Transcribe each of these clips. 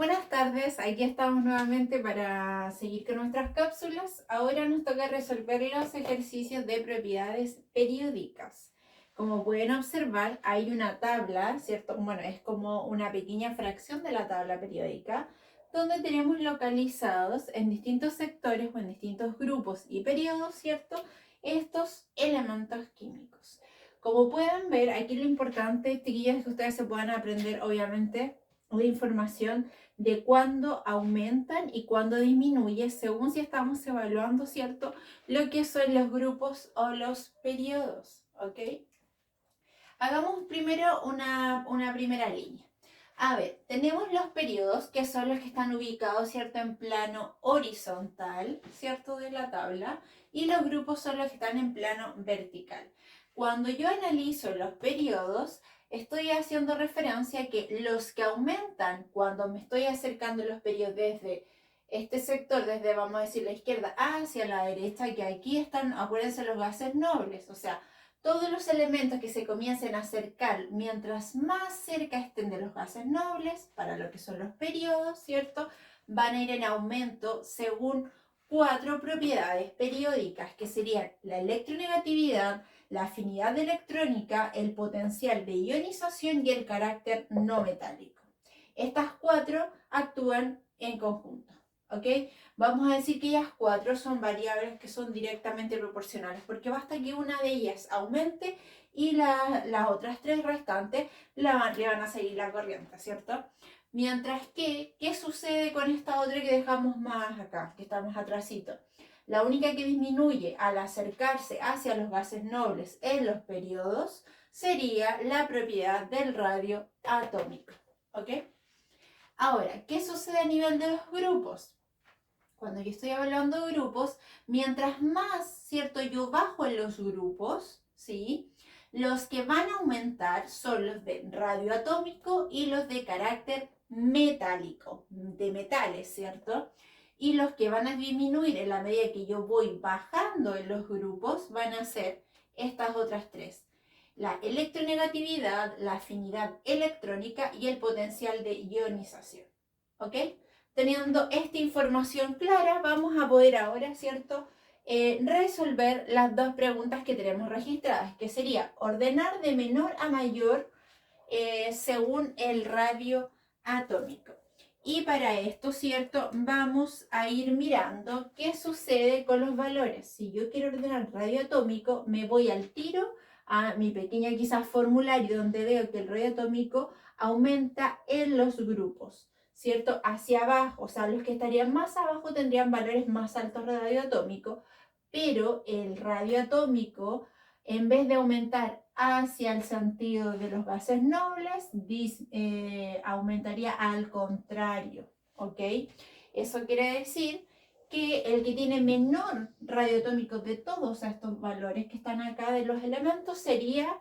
Buenas tardes, aquí estamos nuevamente para seguir con nuestras cápsulas. Ahora nos toca resolver los ejercicios de propiedades periódicas. Como pueden observar, hay una tabla, ¿cierto? Bueno, es como una pequeña fracción de la tabla periódica, donde tenemos localizados en distintos sectores o en distintos grupos y periodos, ¿cierto? Estos elementos químicos. Como pueden ver, aquí lo importante, chiquillos, es que ustedes se puedan aprender, obviamente, la información de cuándo aumentan y cuándo disminuye según si estamos evaluando, ¿cierto? Lo que son los grupos o los periodos, ¿ok? Hagamos primero una primera línea. A ver, tenemos los periodos que son los que están ubicados, ¿cierto? En plano horizontal, ¿cierto? De la tabla. Y los grupos son los que están en plano vertical. Cuando yo analizo los periodos, estoy haciendo referencia a que los que aumentan cuando me estoy acercando a los periodos desde este sector, desde, vamos a decir, la izquierda hacia la derecha, que aquí están, acuérdense, los gases nobles, o sea, todos los elementos que se comiencen a acercar mientras más cerca estén de los gases nobles, para lo que son los periodos, ¿cierto? Van a ir en aumento según cuatro propiedades periódicas, que serían la electronegatividad, la afinidad electrónica, el potencial de ionización y el carácter no metálico. Estas cuatro actúan en conjunto, ¿ok? Vamos a decir que ellas cuatro son variables que son directamente proporcionales, porque basta que una de ellas aumente y las otras tres restantes le van a seguir la corriente, ¿cierto? Mientras que, ¿qué sucede con esta otra que dejamos más acá, que está más atrásito? La única que disminuye al acercarse hacia los gases nobles en los periodos sería la propiedad del radio atómico, ¿ok? Ahora, ¿qué sucede a nivel de los grupos? Cuando yo estoy hablando de grupos, mientras más, ¿cierto? Yo bajo en los grupos, ¿sí? Los que van a aumentar son los de radioatómico y los de carácter metálico, de metales, ¿cierto? Y los que van a disminuir en la medida que yo voy bajando en los grupos van a ser estas otras tres. La electronegatividad, la afinidad electrónica y el potencial de ionización. ¿Ok? Teniendo esta información clara, vamos a poder ahora, ¿cierto? Resolver las dos preguntas que tenemos registradas, que sería ordenar de menor a mayor según el radio atómico. Y para esto, ¿cierto? Vamos a ir mirando qué sucede con los valores. Si yo quiero ordenar radio atómico, me voy al tiro a mi pequeña quizás formulario donde veo que el radio atómico aumenta en los grupos, ¿cierto? Hacia abajo, o sea, los que estarían más abajo tendrían valores más altos de radio atómico, pero el radio atómico, en vez de aumentar hacia el sentido de los gases nobles, aumentaría al contrario, ¿ok? Eso quiere decir que el que tiene menor radio atómico de todos estos valores que están acá de los elementos sería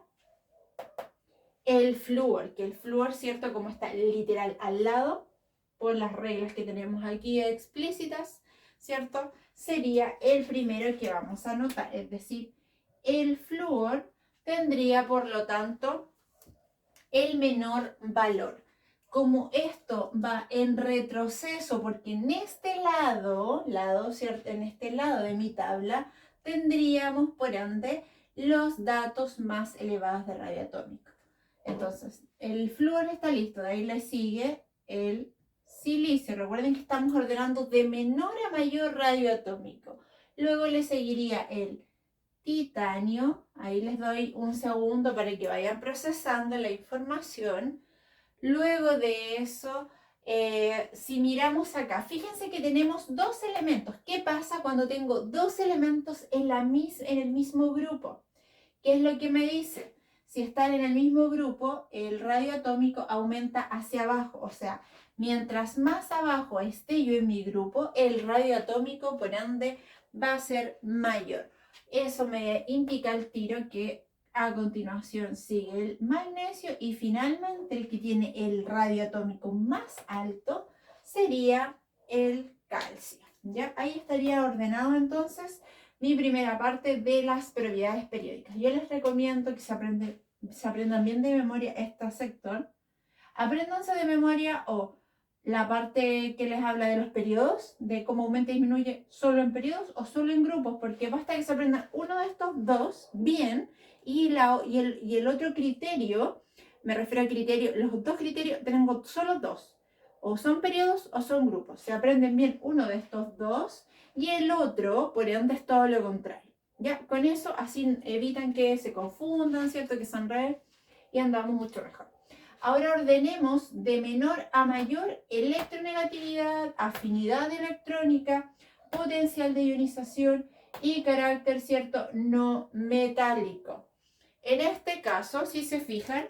el flúor, que el flúor, ¿cierto? Como está literal al lado, por las reglas que tenemos aquí explícitas, ¿cierto? Sería el primero que vamos a anotar, es decir, el flúor tendría, por lo tanto, el menor valor. Como esto va en retroceso, porque en este lado, ¿cierto? En este lado de mi tabla, tendríamos, por ende, los datos más elevados de radio atómico. Entonces, el flúor está listo, de ahí le sigue el silicio. Recuerden que estamos ordenando de menor a mayor radio atómico. Luego le seguiría el titanio, ahí les doy un segundo para que vayan procesando la información. Luego de eso, si miramos acá, fíjense que tenemos dos elementos. ¿Qué pasa cuando tengo dos elementos en el mismo grupo? ¿Qué es lo que me dice? Si están en el mismo grupo, el radio atómico aumenta hacia abajo. O sea, mientras más abajo esté yo en mi grupo, el radio atómico, por ende, va a ser mayor. Eso me indica al tiro que a continuación sigue el magnesio y finalmente el que tiene el radio atómico más alto sería el calcio. ¿Ya? Ahí estaría ordenado entonces mi primera parte de las propiedades periódicas. Yo les recomiendo que se aprendan bien de memoria este sector. Apréndanse de memoria o la parte que les habla de los periodos, de cómo aumenta y disminuye solo en periodos o solo en grupos, porque basta que se aprendan uno de estos dos bien y el otro criterio, me refiero al criterio, los dos criterios, tenemos solo dos, o son periodos o son grupos. Se aprenden bien uno de estos dos y el otro, por ende, es todo lo contrario. Ya, con eso así evitan que se confundan, ¿cierto? Que se enreden y andamos mucho mejor. Ahora ordenemos de menor a mayor electronegatividad, afinidad electrónica, potencial de ionización y carácter, ¿cierto?, no metálico. En este caso, si se fijan,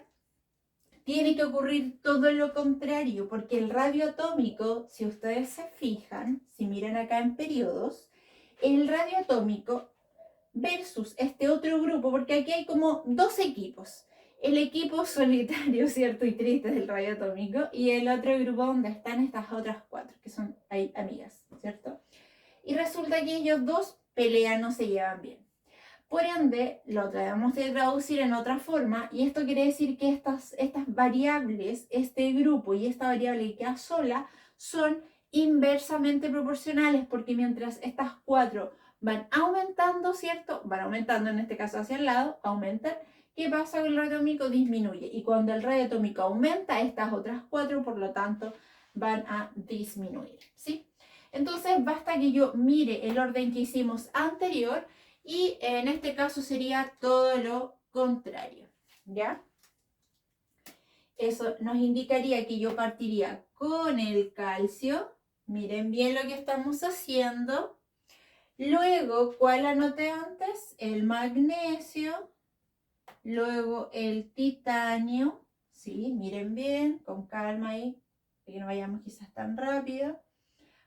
tiene que ocurrir todo lo contrario, porque el radio atómico, si ustedes se fijan, si miran acá en periodos, el radio atómico versus este otro grupo, porque aquí hay como dos equipos. El equipo solitario, ¿cierto? Y triste del radio atómico, y el otro grupo donde están estas otras cuatro, que son ahí amigas, ¿cierto? Y resulta que ellos dos pelean, no se llevan bien. Por ende, lo debemos de traducir en otra forma, y esto quiere decir que estas variables, este grupo y esta variable que queda sola, son inversamente proporcionales, porque mientras estas cuatro van aumentando, ¿cierto? Van aumentando en este caso hacia el lado, aumentan. ¿Qué pasa con el radio atómico? Disminuye. Y cuando el radio atómico aumenta, estas otras cuatro, por lo tanto, van a disminuir, ¿sí? Entonces, basta que yo mire el orden que hicimos anterior y en este caso sería todo lo contrario, ¿ya? Eso nos indicaría que yo partiría con el calcio. Miren bien lo que estamos haciendo. Luego, ¿cuál anoté antes? El magnesio. Luego el titanio. Sí, miren bien, con calma ahí, para que no vayamos quizás tan rápido.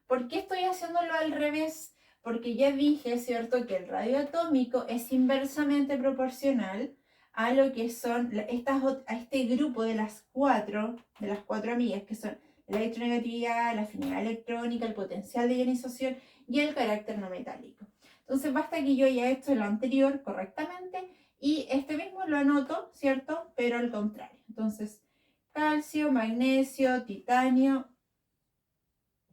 ¿Por qué estoy haciéndolo al revés? Porque ya dije, ¿cierto?, que el radio atómico es inversamente proporcional a lo que son a este grupo de las cuatro amigas, que son la electronegatividad, la afinidad electrónica, el potencial de ionización y el carácter no metálico. Entonces basta que yo haya hecho lo anterior correctamente y este mismo lo anoto, ¿cierto?, pero al contrario. Entonces, calcio, magnesio, titanio,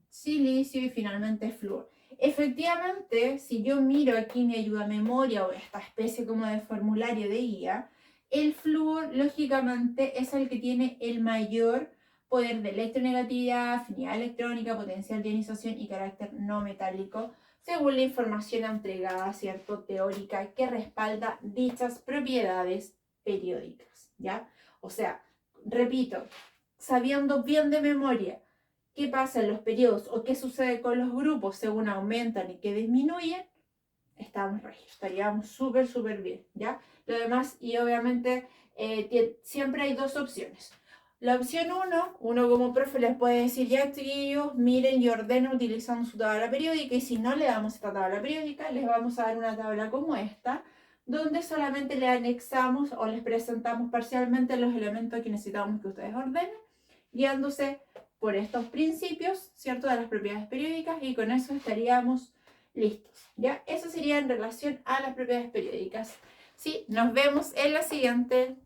silicio y finalmente flúor. Efectivamente, si yo miro aquí mi ayuda a memoria o esta especie como de formulario de guía, el flúor lógicamente es el que tiene el mayor poder de electronegatividad, afinidad electrónica, potencial de ionización y carácter no metálico, según la información entregada, ¿cierto?, teórica, que respalda dichas propiedades periódicas, ¿ya? O sea, repito, sabiendo bien de memoria qué pasa en los periodos o qué sucede con los grupos según aumentan y que disminuyen, estamos regios, estaríamos súper bien, ¿ya? Lo demás, y obviamente siempre hay dos opciones. La opción 1, uno como profe les puede decir, ya chiquillos, miren y ordenen utilizando su tabla periódica, y si no le damos esta tabla periódica, les vamos a dar una tabla como esta, donde solamente le anexamos o les presentamos parcialmente los elementos que necesitamos que ustedes ordenen, guiándose por estos principios, ¿cierto?, de las propiedades periódicas, y con eso estaríamos listos, ¿ya? Eso sería en relación a las propiedades periódicas. Sí, nos vemos en la siguiente.